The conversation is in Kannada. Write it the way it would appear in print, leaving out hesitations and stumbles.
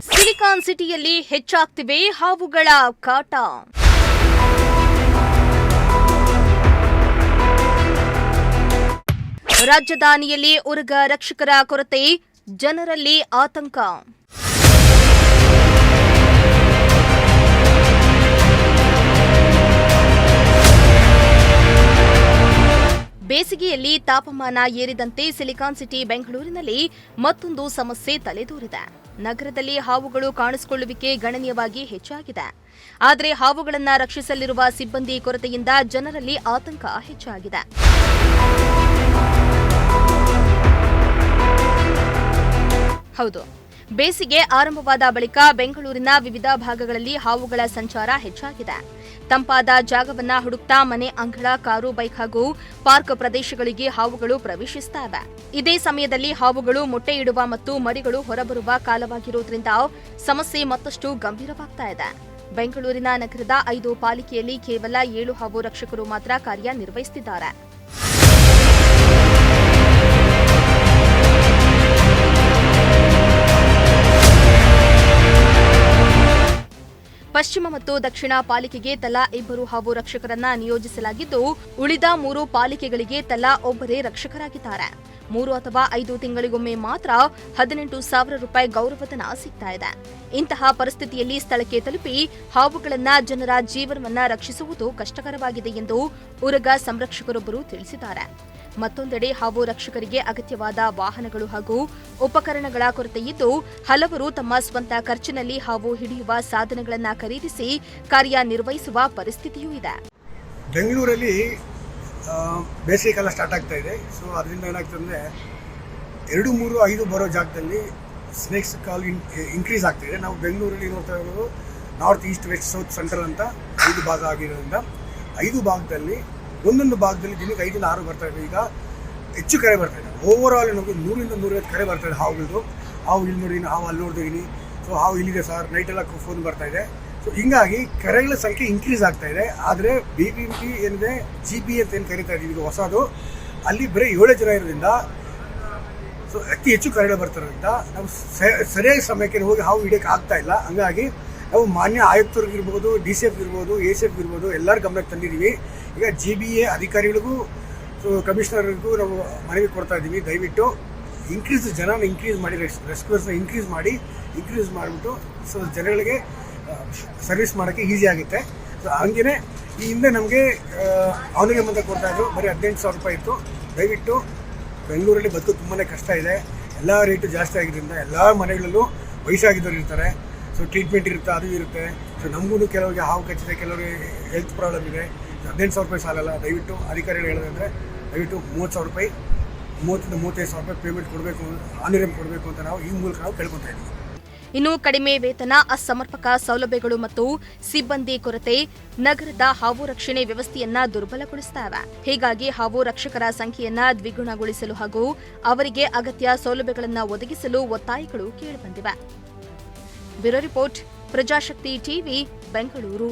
ಸಿಲಿಕಾನ್ ಸಿಟಿಯಲ್ಲಿ ಹೆಚ್ಚಾಗ್ತಿವೆ ಹಾವುಗಳ ಕಾಟ. ರಾಜಧಾನಿಯಲ್ಲಿ ಉರಗ ರಕ್ಷಕರ ಕೊರತೆ, ಜನರಲ್ಲಿ ಆತಂಕ. ಬೇಸಿಗೆಯಲ್ಲಿ ತಾಪಮಾನ ಏರಿದಂತೆ ಸಿಲಿಕಾನ್ ಸಿಟಿ ಬೆಂಗಳೂರಿನಲ್ಲಿ ಮತ್ತೊಂದು ಸಮಸ್ಯೆ ತಲೆದೋರಿದೆ. ನಗರದಲ್ಲಿ ಹಾವುಗಳು ಕಾಣಿಸಿಕೊಳ್ಳುವಿಕೆ ಗಣನೀಯವಾಗಿ ಹೆಚ್ಚಾಗಿದೆ. ಆದರೆ ಹಾವುಗಳನ್ನು ರಕ್ಷಿಸಲಿರುವ ಸಿಬ್ಬಂದಿ ಕೊರತೆಯಿಂದ ಜನರಲ್ಲಿ ಆತಂಕ ಹೆಚ್ಚಾಗಿದೆ. ಹೌದು, ಬೇಸಿಗೆ ಆರಂಭವಾದ ಬಳಿಕ ಬೆಂಗಳೂರಿನ ವಿವಿಧ ಭಾಗಗಳಲ್ಲಿ ಹಾವುಗಳ ಸಂಚಾರ ಹೆಚ್ಚಾಗಿದೆ. ತಂಪಾದ ಜಾಗವನ್ನ ಹುಡುಕ್ತಾ ಮನೆ ಅಂಗಳ, ಕಾರು, ಬೈಕ್ ಹಾಗೂ ಪಾರ್ಕ್ ಪ್ರದೇಶಗಳಿಗೆ ಹಾವುಗಳು ಪ್ರವೇಶಿಸುತ್ತವೆ. ಇದೇ ಸಮಯದಲ್ಲಿ ಹಾವುಗಳು ಮೊಟ್ಟೆ ಇಡುವ ಮತ್ತು ಮರಿಗಳು ಹೊರಬರುವ ಕಾಲವಾಗಿರುವುದರಿಂದ ಸಮಸ್ಯೆ ಮತ್ತಷ್ಟು ಗಂಭೀರವಾಗ್ತಾ ಇದೆ. ಬೆಂಗಳೂರಿನ ನಗರದ 5 ಪಾಲಿಕೆಯಲ್ಲಿ ಕೇವಲ 7 ಹಾವು ರಕ್ಷಕರು ಮಾತ್ರ ಕಾರ್ಯನಿರ್ವಹಿಸುತ್ತಿದ್ದಾರೆ. ಪಶ್ಚಿಮ ಮತ್ತು ದಕ್ಷಿಣ ಪಾಲಿಕೆಗೆ ತಲಾ 2 ಹಾವು ರಕ್ಷಕರನ್ನ ನಿಯೋಜಿಸಲಾಗಿದ್ದು, ಉಳಿದ 3 ಪಾಲಿಕೆಗಳಿಗೆ ತಲಾ ಒಬ್ಬರೇ ರಕ್ಷಕರಾಗಿದ್ದಾರೆ. 3 ಅಥವಾ 5 ತಿಂಗಳಿಗೊಮ್ಮೆ ಮಾತ್ರ 18,000 ರೂಪಾಯಿ ಗೌರವಧನ ಸಿಗ್ತಾ ಇದೆ. ಇಂತಹ ಪರಿಸ್ಥಿತಿಯಲ್ಲಿ ಸ್ಥಳಕ್ಕೆ ತಲುಪಿ ಹಾವುಗಳನ್ನ ಜನರ ಜೀವನವನ್ನ ರಕ್ಷಿಸುವುದು ಕಷ್ಟಕರವಾಗಿದೆ ಎಂದು ಉರಗ ಸಂರಕ್ಷಕರೊಬ್ಬರು ತಿಳಿಸಿದ್ದಾರೆ. ಮತ್ತೊಂದೆಡೆ ಹಾವು ರಕ್ಷಕರಿಗೆ ಅಗತ್ಯವಾದ ವಾಹನಗಳು ಹಾಗೂ ಉಪಕರಣಗಳ ಕೊರತೆಯಿದ್ದು, ಹಲವರು ತಮ್ಮ ಸ್ವಂತ ಖರ್ಚಿನಲ್ಲಿ ಹಾವು ಹಿಡಿಯುವ ಸಾಧನಗಳನ್ನು ಖರೀದಿಸಿ ಕಾರ್ಯನಿರ್ವಹಿಸುವ ಪರಿಸ್ಥಿತಿಯೂ ಇದೆ. ಬೆಂಗಳೂರಲ್ಲಿ ಬೇಸಿಗೆ ಕಾಲ ಸ್ಟಾರ್ಟ್ ಆಗ್ತಾ ಇದೆ. ಸೊ ಅದರಿಂದ ಏನಾಗ್ತದೆ ಅಂದರೆ 2, 3, 5 ಬರೋ ಜಾಗದಲ್ಲಿ ಸ್ನೇಕ್ಸ್ ಕಾಲ್ ಇನ್ಕ್ರೀಸ್ ಆಗ್ತಿದೆ. ನಾವು ಬೆಂಗಳೂರಲ್ಲಿ ನೋಡ್ತಾ ಇರೋದು north, east, west, south, central ಅಂತ 5 ಭಾಗ ಆಗಿರೋದ್ರಿಂದ 5 ಭಾಗದಲ್ಲಿ ಒಂದೊಂದು ಭಾಗದಲ್ಲಿ ದಿನಕ್ಕೆ 5 ರಿಂದ 6 ಬರ್ತಾ ಇದೆ. ಈಗ ಹೆಚ್ಚು ಕರೆ ಬರ್ತಾ ಇದೆ. ಓವರ್ ಆಲ್ ನಮಗೆ 100 ರಿಂದ 150 ಕರೆ ಬರ್ತಾ ಇದೆ ಹಾವುಗಳದ್ದು. ಹಾವು ಇಲ್ಲಿ ನೋಡಿದ್ದೀನಿ, ಹಾವು ಅಲ್ಲಿ ನೋಡಿದ್ದೀನಿ, ಸೊ ಹಾವು ಇಲ್ಲಿದೆ ಸರ್, ನೈಟೆಲ್ಲ ಫೋನ್ ಬರ್ತಾ ಇದೆ. ಸೊ ಹಿಂಗಾಗಿ ಕರೆಗಳ ಸಂಖ್ಯೆ ಇನ್ಕ್ರೀಸ್ ಆಗ್ತಾ ಇದೆ. ಆದರೆ BBMP ಏನಿದೆ, GB ಅಂತ ಏನು ಕರಿತಾ ಇದ್ದೀವಿ, ಇದು ಹೊಸದು, ಅಲ್ಲಿ ಬರೀ 7 ಜನ ಇರೋದ್ರಿಂದ ಸೊ ಅತಿ ಹೆಚ್ಚು ಕರೆಗಳು ಬರ್ತಿರೋದ್ರಿಂದ ನಾವು ಸರಿಯಾಗಿ ಸಮಯಕ್ಕೆ ಹೋಗಿ ಹಾವು ಹಿಡಿಯೋಕ್ಕೆ ಆಗ್ತಾ ಇಲ್ಲ. ಹಂಗಾಗಿ ನಾವು ಮಾನ್ಯ ಆಯುಕ್ತರಿಗಿರ್ಬೋದು, DCF ಇರ್ಬೋದು, ACF ಇರ್ಬೋದು, ಎಲ್ಲರ ಗಮನಕ್ಕೆ ತಂದಿದ್ದೀವಿ. ಈಗ GBA ಅಧಿಕಾರಿಗಳಿಗೂ ಕಮಿಷನರ್ಗೂ ನಾವು ಮನವಿ ಕೊಡ್ತಾ ಇದ್ದೀವಿ, ದಯವಿಟ್ಟು ಜನನ ಇನ್ಕ್ರೀಸ್ ಮಾಡಿ, ರೆಸ್ಕ್ಯೂರ್ಸ್ನ ಇನ್ಕ್ರೀಸ್ ಮಾಡಿಬಿಟ್ಟು ಸೊ ಜನಗಳಿಗೆ ಸರ್ವಿಸ್ ಮಾಡೋಕ್ಕೆ ಈಸಿ ಆಗುತ್ತೆ. ಸೊ ಹಂಗೇ ಈ ಹಿಂದೆ ನಮಗೆ ಅವನಿಗೆ ಅಂತ ಕೊಡ್ತಾ ಇದ್ರು, ಬರೀ 18,000 ರೂಪಾಯಿ ಇತ್ತು. ದಯವಿಟ್ಟು ಬೆಂಗಳೂರಲ್ಲಿ ಬದುಕು ತುಂಬಾ ಕಷ್ಟ ಇದೆ. ಎಲ್ಲ ರೇಟು ಜಾಸ್ತಿ ಆಗಿದ್ದರಿಂದ ಎಲ್ಲ ಮನೆಗಳಲ್ಲೂ ವಯಸ್ಸಾಗಿದ್ದವ್ರು ಇರ್ತಾರೆ. ಸೊ ಟ್ರೀಟ್ಮೆಂಟ್ ಇರುತ್ತೆ, ಅದು ಇರುತ್ತೆ. ಸೊ ನಮಗೂ ಕೆಲವರಿಗೆ ಹಾವು ಕಚ್ಚಿದೆ, ಕೆಲವರಿಗೆ ಹೆಲ್ತ್ ಪ್ರಾಬ್ಲಮ್ ಇದೆ. 18,000 ರೂಪಾಯಿ ಸಾಲಲ್ಲ. ದಯವಿಟ್ಟು ಅಧಿಕಾರಿಗಳು ಹೇಳೋದಂದರೆ ದಯವಿಟ್ಟು 30,000 ರೂಪಾಯಿ, 30,000 ರಿಂದ 35,000 ರೂಪಾಯಿ ಪೇಮೆಂಟ್ ಕೊಡಬೇಕು, ಆನ್ಲೈನ್ ಕೊಡಬೇಕು ಅಂತ ನಾವು ಈ ಮೂಲಕ ನಾವು ಕೇಳ್ಕೊತಾ ಇದ್ದೀವಿ. ಇನ್ನು ಕಡಿಮೆ ವೇತನ, ಅಸಮರ್ಪಕ ಸೌಲಭ್ಯಗಳು ಮತ್ತು ಸಿಬ್ಬಂದಿ ಕೊರತೆ ನಗರದ ಹಾವು ರಕ್ಷಣೆ ವ್ಯವಸ್ಥೆಯನ್ನ ದುರ್ಬಲಗೊಳಿಸುತ್ತವೆ. ಹೀಗಾಗಿ ಹಾವು ರಕ್ಷಕರ ಸಂಖ್ಯೆಯನ್ನ ದ್ವಿಗುಣಗೊಳಿಸಲು ಹಾಗೂ ಅವರಿಗೆ ಅಗತ್ಯ ಸೌಲಭ್ಯಗಳನ್ನು ಒದಗಿಸಲು ಒತ್ತಾಯಗಳು ಕೇಳಿಬಂದಿವೆ. Bureau report, Prajashakti TV, Bengaluru.